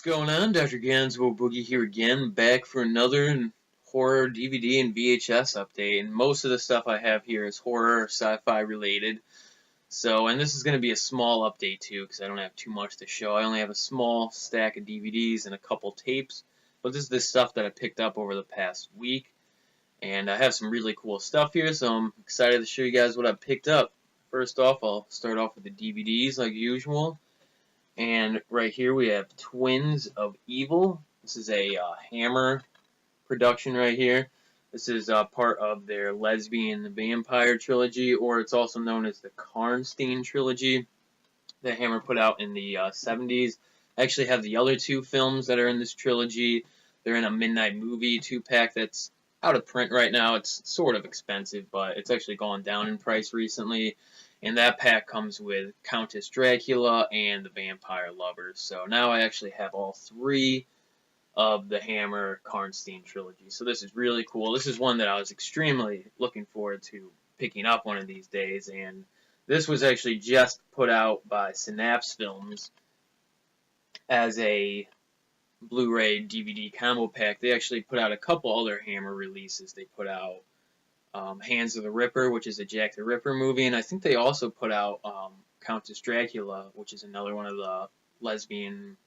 going on? Dr. Gansbo Boogie here again, back for another horror DVD and VHS update. And most of the stuff I have here is horror or sci-fi related. And this is going to be a small update too, because I don't have too much to show. I only have a small stack of DVDs and a couple tapes. But this is the stuff that I picked up over the past week. And I have some really cool stuff here, so I'm excited to show you guys what I picked up. First off, I'll start off with the DVDs like usual. And right here we have Twins of Evil. This is a Hammer production right here. This is part of their Lesbian Vampire trilogy, or it's also known as the Karnstein trilogy that Hammer put out in the 70s. I actually have the other two films that are in this trilogy. They're in a Midnight Movie 2-pack that's out of print right now. It's sort of expensive, but it's actually gone down in price recently. And that pack comes with Countess Dracula and the Vampire Lovers. So now I actually have all three of the Hammer Karnstein trilogy. So this is really cool. This is one that I was extremely looking forward to picking up one of these days. And this was actually just put out by Synapse Films as a Blu-ray DVD combo pack. They actually put out a couple other Hammer releases. They put out Hands of the Ripper, which is a Jack the Ripper movie, and I think they also put out Countess Dracula, which is another one of the lesbian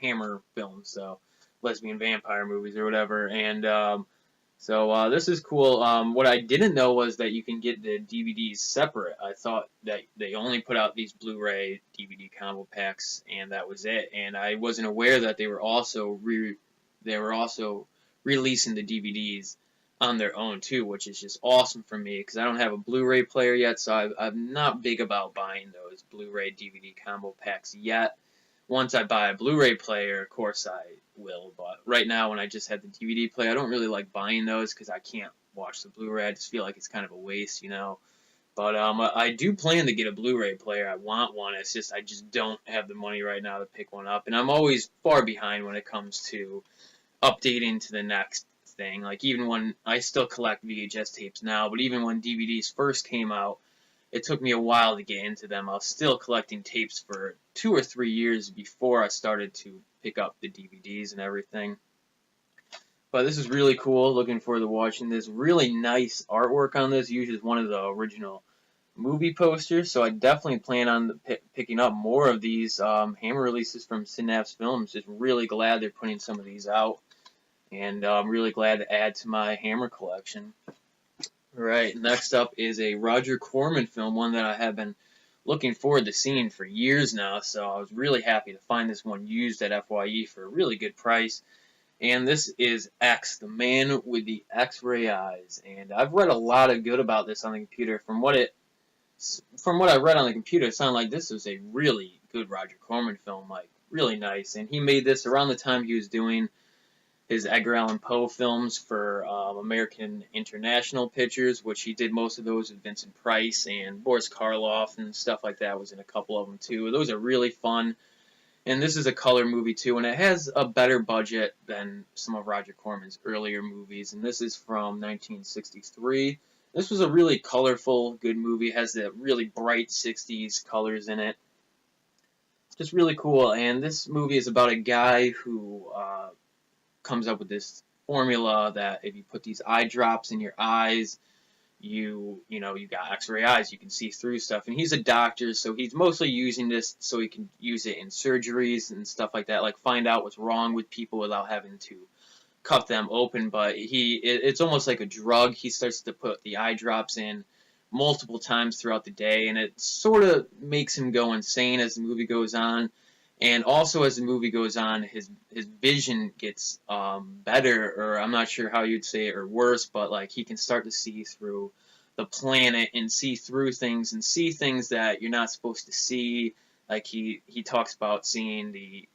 Hammer films, so lesbian vampire movies or whatever. And this is cool. What I didn't know was that you can get the DVDs separate. I thought that they only put out these Blu-ray DVD combo packs, and that was it. And I wasn't aware that they were also releasing the DVDs on their own too, which is just awesome for me because I don't have a Blu-ray player yet, so I'm not big about buying those Blu-ray DVD combo packs yet. Once I buy a Blu-ray player, of course I will, but right now when I just have the DVD player, I don't really like buying those because I can't watch the Blu-ray. I just feel like it's kind of a waste, you know. But I do plan to get a Blu-ray player. I want one. It's just I just don't have the money right now to pick one up, and I'm always far behind when it comes to updating to the next thing. Like, even when I still collect VHS tapes now, but even when DVDs first came out, it took me a while to get into them. I was still collecting tapes for 2 or 3 years before I started to pick up the DVDs and everything. But this is really cool. Looking forward to watching this. Really nice artwork on this. Uses one of the original movie posters, so I definitely plan on picking up more of these Hammer releases from Synapse Films. Just really glad they're putting some of these out. And I'm really glad to add to my Hammer collection. Alright, next up is a Roger Corman film, one that I have been looking forward to seeing for years now, so I was really happy to find this one used at FYE for a really good price. And this is X, the Man with the X-Ray Eyes. And I've read a lot of good about this on the computer. From what I read on the computer, it sounded like this was a really good Roger Corman film, like really nice. And he made this around the time he was doing his Edgar Allan Poe films for American International Pictures, which he did most of those with Vincent Price, and Boris Karloff and stuff like that was in a couple of them too. Those are really fun, and this is a color movie too, and it has a better budget than some of Roger Corman's earlier movies, and this is from 1963. This was a really colorful, good movie. It has the really bright 60s colors in it. Just really cool, and this movie is about a guy who comes up with this formula that if you put these eye drops in your eyes, you got X-ray eyes, you can see through stuff. And he's a doctor, so he's mostly using this so he can use it in surgeries and stuff like that, like find out what's wrong with people without having to cut them open. But it's almost like a drug. He starts to put the eye drops in multiple times throughout the day, and it sort of makes him go insane as the movie goes on. And also, as the movie goes on, his vision gets better, or I'm not sure how you'd say it, or worse, but like he can start to see through the planet and see through things and see things that you're not supposed to see. Like he talks about seeing the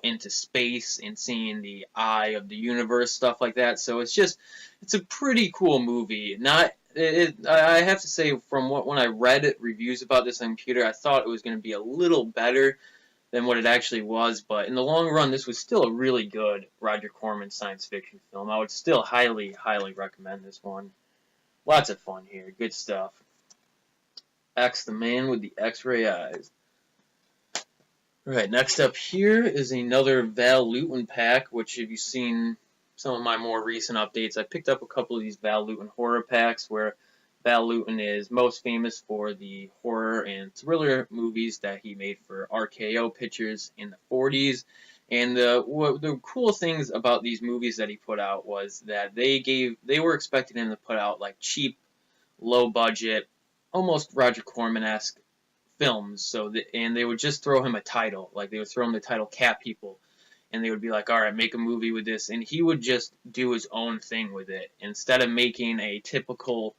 into space and seeing the eye of the universe, stuff like that. So it's a pretty cool movie. I have to say, from when I read reviews about this on computer, I thought it was going to be a little better than what it actually was, but in the long run, this was still a really good Roger Corman science fiction film. I would still highly, highly recommend this one. Lots of fun here. Good stuff. X, the Man with the X-Ray Eyes. Alright, next up here is another Val Lewton pack, which if you've seen some of my more recent updates, I picked up a couple of these Val Lewton horror packs where Val Lewton is most famous for the horror and thriller movies that he made for RKO Pictures in the 40s. And the cool things about these movies that he put out was that they were expecting him to put out like cheap, low budget, almost Roger Corman-esque films. And they would just throw him a title, like they would throw him the title Cat People, and they would be like, all right, make a movie with this, and he would just do his own thing with it. Instead of making a typical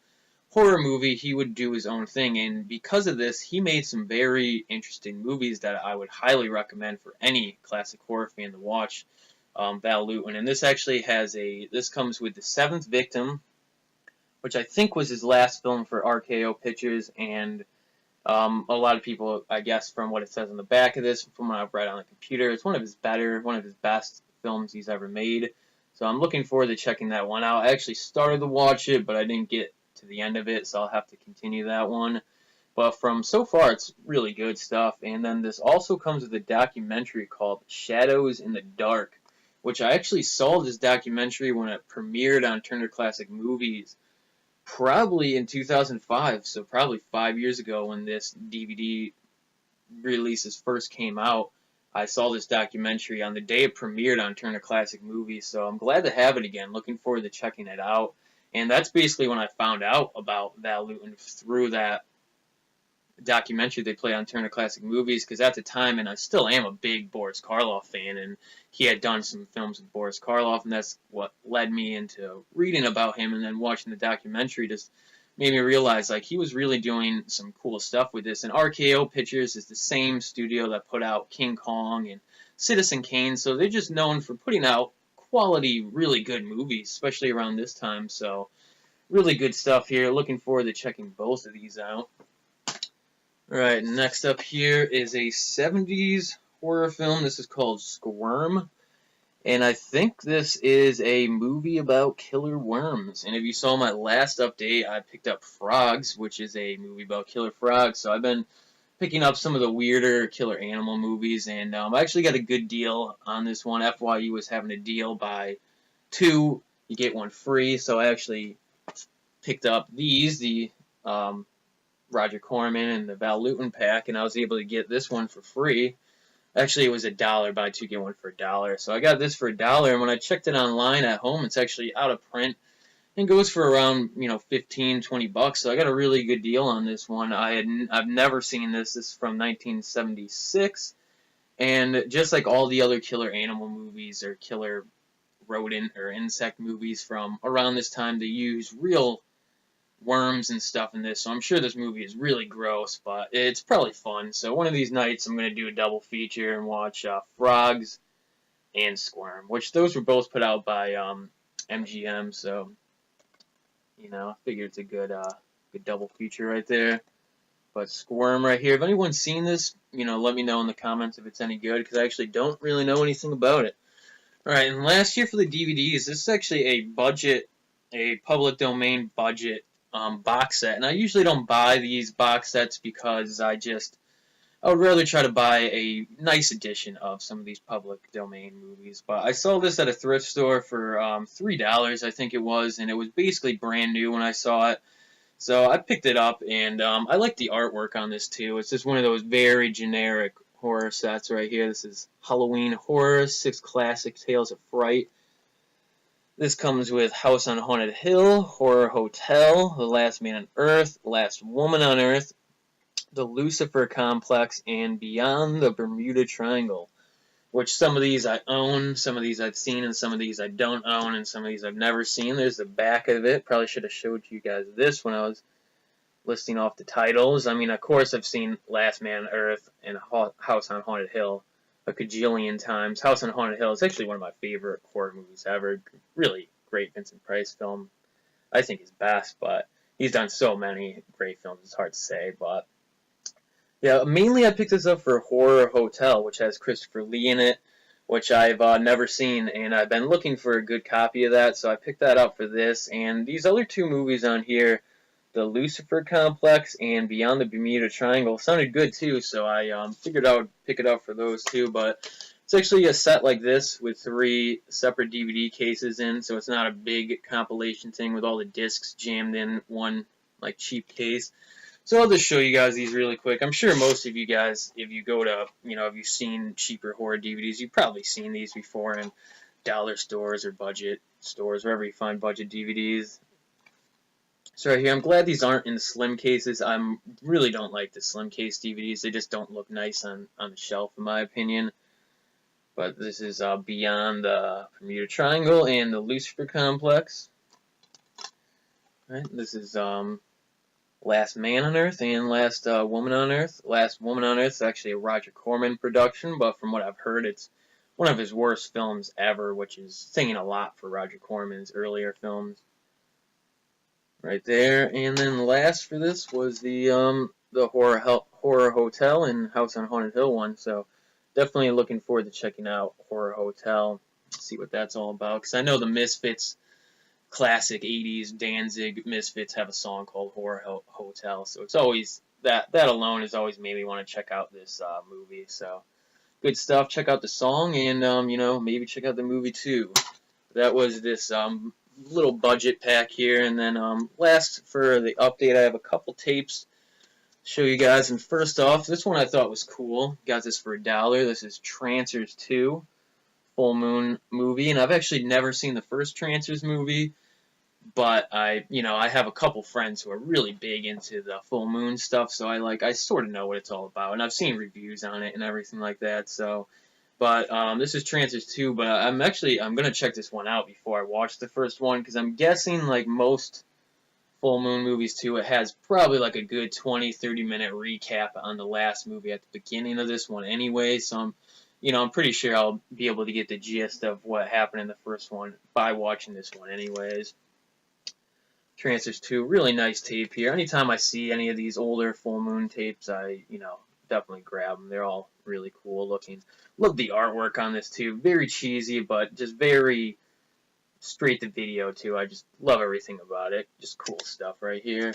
horror movie, he would do his own thing, and because of this, he made some very interesting movies that I would highly recommend for any classic horror fan to watch. Val Lewton, and this comes with The Seventh Victim, which I think was his last film for RKO Pictures, and a lot of people, I guess, from what it says on the back of this, from what I've read on the computer, it's one of his best films he's ever made. So I'm looking forward to checking that one out. I actually started to watch it, but I didn't get to the end of it, so I'll have to continue that one. But from so far, it's really good stuff. And then this also comes with a documentary called Shadows in the Dark, which I actually saw this documentary when it premiered on Turner Classic Movies probably in 2005, so probably 5 years ago when this DVD releases first came out. I saw this documentary on the day it premiered on Turner Classic Movies, so I'm glad to have it again. Looking forward to checking it out. And that's basically when I found out about Val Lewton, through that documentary they played on Turner Classic Movies, because at the time, and I still am a big Boris Karloff fan, and he had done some films with Boris Karloff, and that's what led me into reading about him, and then watching the documentary just made me realize like he was really doing some cool stuff with this. And RKO Pictures is the same studio that put out King Kong and Citizen Kane, so they're just known for putting out quality, really good movies, especially around this time. So really good stuff here. Looking forward to checking both of these out. Alright, next up here is a 70s horror film. This is called Squirm, and I think this is a movie about killer worms. And if you saw my last update, I picked up Frogs, which is a movie about killer frogs. So I've been picking up some of the weirder killer animal movies, and I actually got a good deal on this one. FYU was having a deal: buy two, you get one free. So I actually picked up the Roger Corman and the Val Lewton pack, and I was able to get this one for free. Actually, it was $1, buy two, get one for $1. So I got this for $1, and when I checked it online at home, it's actually out of print and goes for around, 15, 20 bucks. So I got a really good deal on this one. I've never seen this. This is from 1976, and just like all the other killer animal movies or killer rodent or insect movies from around this time, they use real worms and stuff in this, so I'm sure this movie is really gross, but it's probably fun. So one of these nights I'm going to do a double feature and watch Frogs and Squirm, which those were both put out by MGM, so I figure it's a good double feature right there. But Squirm right here, if anyone's seen this, let me know in the comments if it's any good, because I actually don't really know anything about it. Alright, and last year for the DVDs, this is actually a public domain budget box set, and I usually don't buy these box sets because I would rather try to buy a nice edition of some of these public domain movies. But I saw this at a thrift store for $3, I think it was, and it was basically brand new when I saw it. So I picked it up, and I like the artwork on this too. It's just one of those very generic horror sets right here. This is Halloween Horror, 6 Classic Tales of Fright. This comes with House on Haunted Hill, Horror Hotel, The Last Man on Earth, Last Woman on Earth, The Lucifer Complex, and Beyond the Bermuda Triangle, which some of these I own, some of these I've seen, and some of these I don't own, and some of these I've never seen. There's the back of it. Probably should have showed you guys this when I was listing off the titles. I mean, of course, I've seen Last Man on Earth and House on Haunted Hill a cajillion times. House on Haunted Hill is actually one of my favorite horror movies ever. Really great Vincent Price film. I think his best, but he's done so many great films, it's hard to say. But yeah, mainly I picked this up for Horror Hotel, which has Christopher Lee in it, which I've never seen, and I've been looking for a good copy of that, so I picked that up for this. And these other two movies on here, The Lucifer Complex, and Beyond the Bermuda Triangle. Sounded good too, so I figured I would pick it up for those two. But it's actually a set like this with 3 separate DVD cases in, so it's not a big compilation thing with all the discs jammed in one like cheap case. So I'll just show you guys these really quick. I'm sure most of you guys, if you go to, if you've seen cheaper horror DVDs, you've probably seen these before in dollar stores or budget stores, wherever you find budget DVDs. So right here, I'm glad these aren't in the slim cases. I really don't like the slim case DVDs. They just don't look nice on the shelf, in my opinion. But this is Beyond the Bermuda Triangle and the Lucifer Complex. Right, this is Last Man on Earth and Last Woman on Earth. Last Woman on Earth is actually a Roger Corman production, but from what I've heard, it's one of his worst films ever, which is saying a lot for Roger Corman's earlier films. Right there, and then last for this was the Horror Hotel and House on Haunted Hill one. So definitely looking forward to checking out Horror Hotel, see what that's all about. Because I know the Misfits, classic '80s Danzig Misfits, have a song called Horror Hotel. So it's always that alone has always made me want to check out this movie. So good stuff. Check out the song, and maybe check out the movie too. That was this little budget pack here, and then last for the update, I have a couple tapes to show you guys. And first off, this one I thought was cool. Got this for $1. This is Trancers 2 Full Moon movie, and I've actually never seen the first Trancers movie, but I have a couple friends who are really big into the Full Moon stuff, so I sort of know what it's all about, and I've seen reviews on it and everything like that. So. But this is Trancers 2, but I'm going to check this one out before I watch the first one, because I'm guessing, like most Full Moon movies too, it has probably like a good 20-30 minute recap on the last movie at the beginning of this one anyway, so I'm pretty sure I'll be able to get the gist of what happened in the first one by watching this one anyways. Trancers 2, really nice tape here. Anytime I see any of these older Full Moon tapes, I, definitely grab them. They're all really cool looking. Love the artwork on this too. Very cheesy, but just very straight to video too. I just love everything about it. Just cool stuff right here.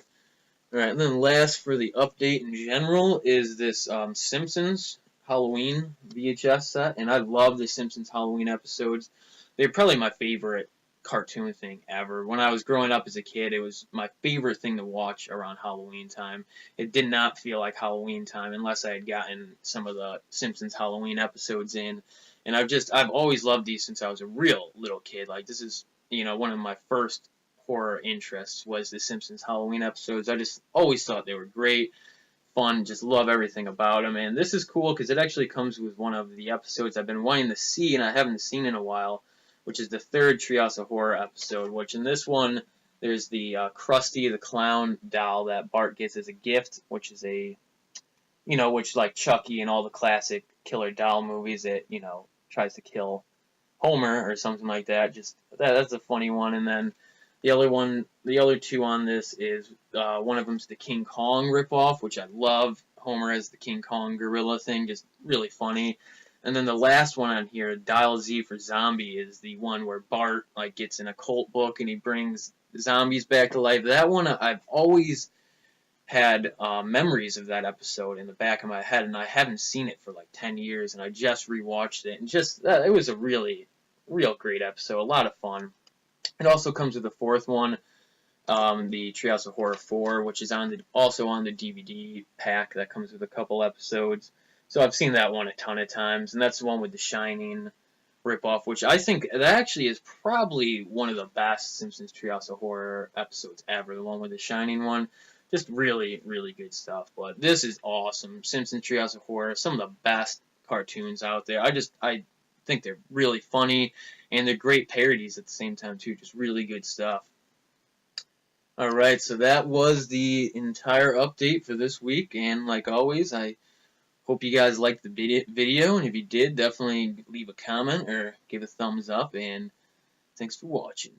Alright, and then last for the update in general is this Simpsons Halloween VHS set. And I love the Simpsons Halloween episodes. They're probably my favorite cartoon thing ever. When I was growing up as a kid, it was my favorite thing to watch around Halloween time. It did not feel like Halloween time unless I had gotten some of the Simpsons Halloween episodes in. And I've always loved these since I was a real little kid. Like, this is, one of my first horror interests was the Simpsons Halloween episodes. I just always thought they were great, fun, just love everything about them. And this is cool because it actually comes with one of the episodes I've been wanting to see and I haven't seen in a while, which is the 3rd Treehouse of Horror episode, which in this one, there's the Krusty the Clown doll that Bart gets as a gift, which is which like Chucky and all the classic killer doll movies that, tries to kill Homer or something like that. Just that's a funny one. And then the other two on this is one of them's the King Kong ripoff, which I love. Homer as the King Kong gorilla thing, just really funny. And then the last one on here, Dial Z for Zombie, is the one where Bart gets in a cult book and he brings zombies back to life. That one, I've always had memories of that episode in the back of my head, and I haven't seen it for like 10 years, and I just rewatched it, and it was a real great episode, a lot of fun. It also comes with the 4th one, the Treehouse of Horror 4, which is also on the DVD pack that comes with a couple episodes. So I've seen that one a ton of times, and that's the one with the Shining ripoff, which I think that actually is probably one of the best Simpsons Treehouse of Horror episodes ever, the one with the Shining one. Just really, really good stuff. But this is awesome. Simpsons Treehouse of Horror, some of the best cartoons out there. I think they're really funny, and they're great parodies at the same time, too. Just really good stuff. Alright, so that was the entire update for this week, and like always, I hope you guys liked the video, and if you did, definitely leave a comment or give a thumbs up, and thanks for watching.